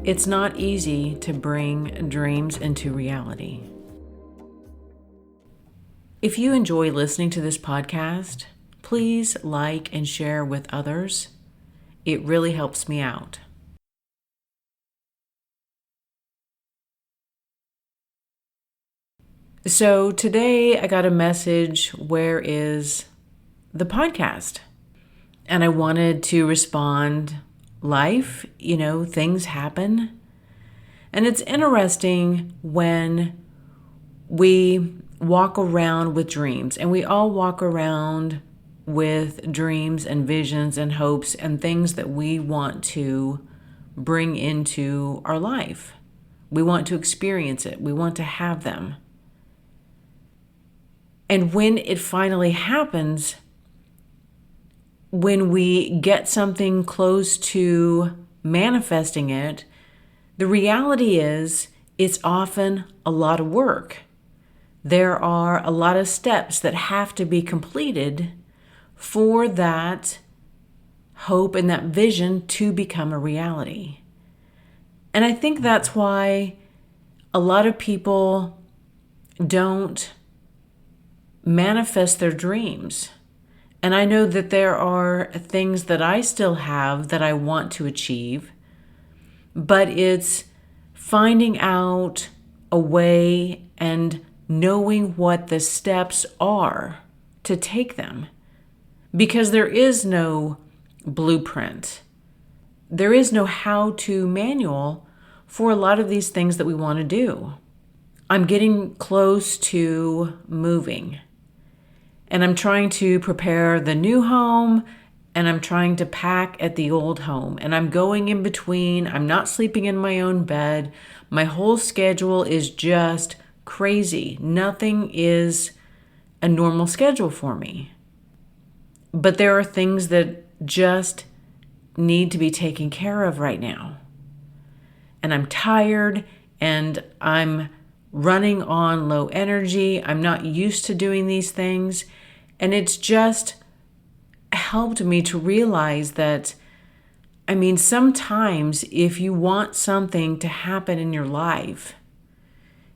It's not easy to bring dreams into reality. If you enjoy listening to this podcast, please like and share with others. It really helps me out. So today I got a message, where is the podcast? And I wanted to respond, life, things happen. And it's interesting when we walk around with dreams, and we all walk around with dreams and visions and hopes and things that we want to bring into our life. We want to experience it. We want to have them. And when it finally happens, when we get something close to manifesting it, the reality is it's often a lot of work. There are a lot of steps that have to be completed for that hope and that vision to become a reality. And I think that's why a lot of people don't manifest their dreams. And I know that there are things that I still have that I want to achieve, but it's finding out a way and knowing what the steps are to take them. Because there is no blueprint. There is no how-to manual for a lot of these things that we want to do. I'm getting close to moving. And I'm trying to prepare the new home, and I'm trying to pack at the old home. And I'm going in between. I'm not sleeping in my own bed. My whole schedule is just crazy. Nothing is a normal schedule for me. But there are things that just need to be taken care of right now. And I'm tired, and I'm running on low energy. I'm not used to doing these things. And it's just helped me to realize that, sometimes if you want something to happen in your life,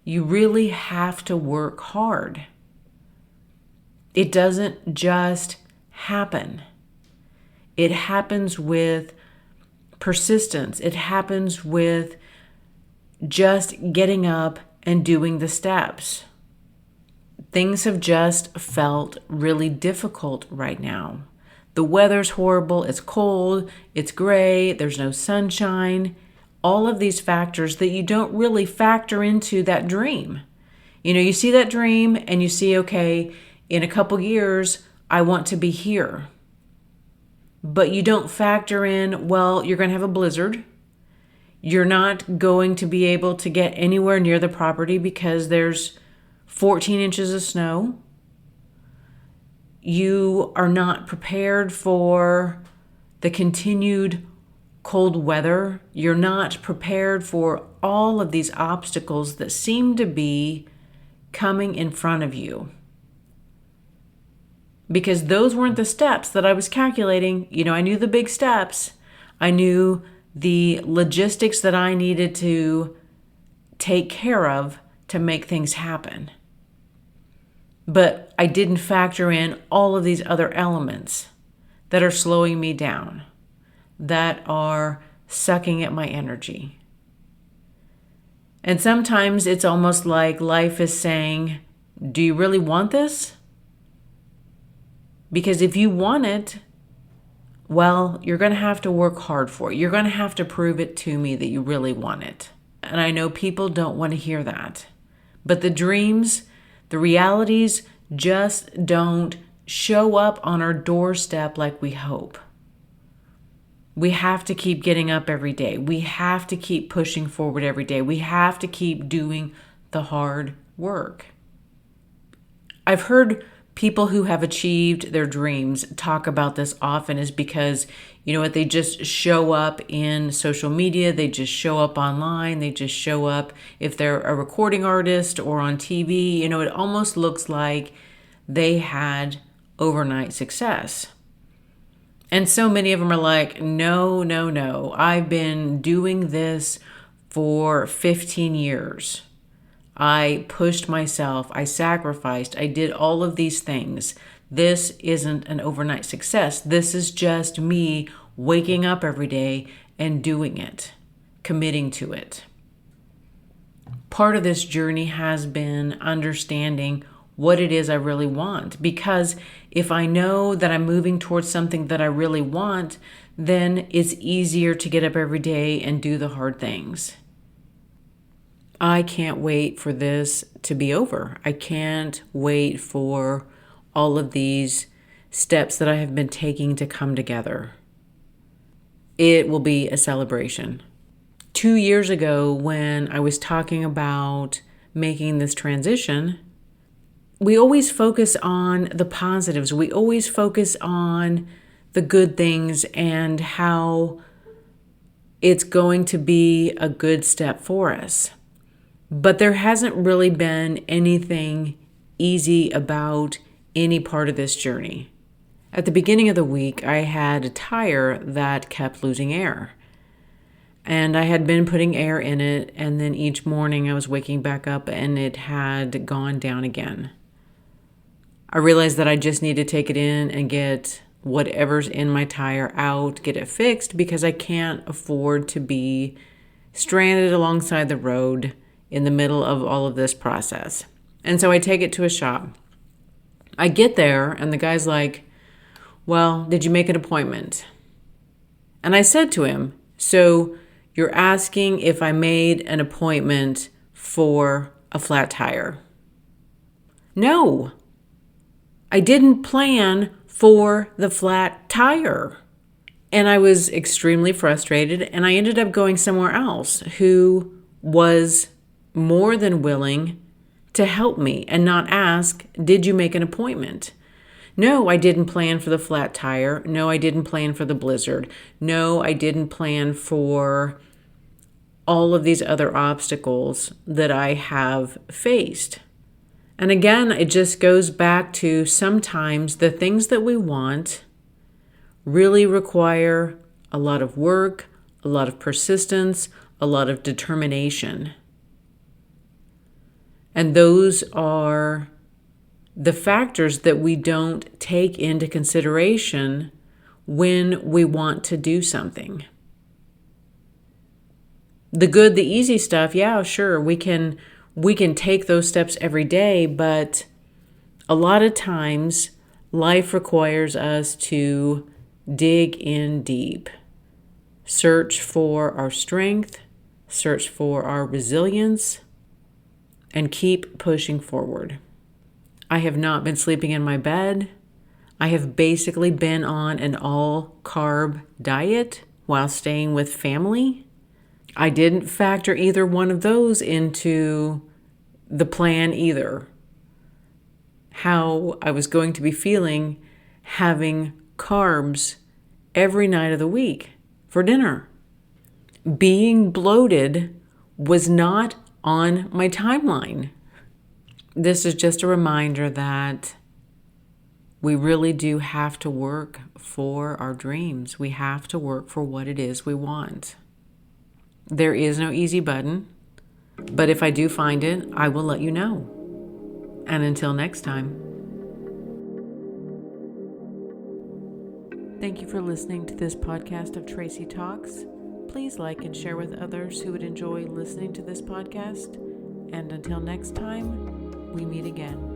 you really have to work hard. It doesn't just happen. It happens with persistence. It happens with just getting up and doing the steps. Things have just felt really difficult right now. The weather's horrible, it's cold, it's gray, there's no sunshine. All of these factors that you don't really factor into that dream. You see that dream and you see, okay, in a couple years, I want to be here. But you don't factor in, well, you're going to have a blizzard. You're not going to be able to get anywhere near the property because there's 14 inches of snow. You are not prepared for the continued cold weather. You're not prepared for all of these obstacles that seem to be coming in front of you. Because those weren't the steps that I was calculating. I knew the big steps. I knew the logistics that I needed to take care of to make things happen. But I didn't factor in all of these other elements that are slowing me down, that are sucking at my energy. And sometimes it's almost like life is saying, do you really want this? Because if you want it, well, you're going to have to work hard for it. You're going to have to prove it to me that you really want it. And I know people don't want to hear that. But the dreams, the realities just don't show up on our doorstep like we hope. We have to keep getting up every day. We have to keep pushing forward every day. We have to keep doing the hard work. I've heard people who have achieved their dreams talk about this often, is because, they just show up in social media, they just show up online, they just show up if they're a recording artist or on TV. It almost looks like they had overnight success. And so many of them are like, no, I've been doing this for 15 years. I pushed myself, I sacrificed, I did all of these things. This isn't an overnight success. This is just me waking up every day and doing it, committing to it. Part of this journey has been understanding what it is I really want. Because if I know that I'm moving towards something that I really want, then it's easier to get up every day and do the hard things. I can't wait for this to be over. I can't wait for all of these steps that I have been taking to come together. It will be a celebration. 2 years ago, when I was talking about making this transition, we always focus on the positives. We always focus on the good things and how it's going to be a good step for us. But there hasn't really been anything easy about any part of this journey. At the beginning of the week, I had a tire that kept losing air. And I had been putting air in it, and then each morning I was waking back up and it had gone down again. I realized that I just need to take it in and get whatever's in my tire out, get it fixed, because I can't afford to be stranded alongside the road in the middle of all of this process. And so I take it to a shop. I get there and the guy's like, "Well, did you make an appointment?" And I said to him, "So you're asking if I made an appointment for a flat tire?" No, I didn't plan for the flat tire. And I was extremely frustrated, and I ended up going somewhere else who was more than willing to help me and not ask, "Did you make an appointment?" No, I didn't plan for the flat tire. No, I didn't plan for the blizzard. No, I didn't plan for all of these other obstacles that I have faced. And again, it just goes back to sometimes the things that we want really require a lot of work, a lot of persistence, a lot of determination. And those are the factors that we don't take into consideration when we want to do something. The good, the easy stuff, yeah, sure, we can take those steps every day, but a lot of times life requires us to dig in deep, search for our strength, search for our resilience, and keep pushing forward. I have not been sleeping in my bed. I have basically been on an all-carb diet while staying with family. I didn't factor either one of those into the plan either. How I was going to be feeling having carbs every night of the week for dinner. Being bloated was not on my timeline. This is just a reminder that we really do have to work for our dreams. We have to work for what it is we want. There is no easy button, but if I do find it, I will let you know. And until next time, thank you for listening to this podcast of Tracy Talks. Please like and share with others who would enjoy listening to this podcast. And until next time, we meet again.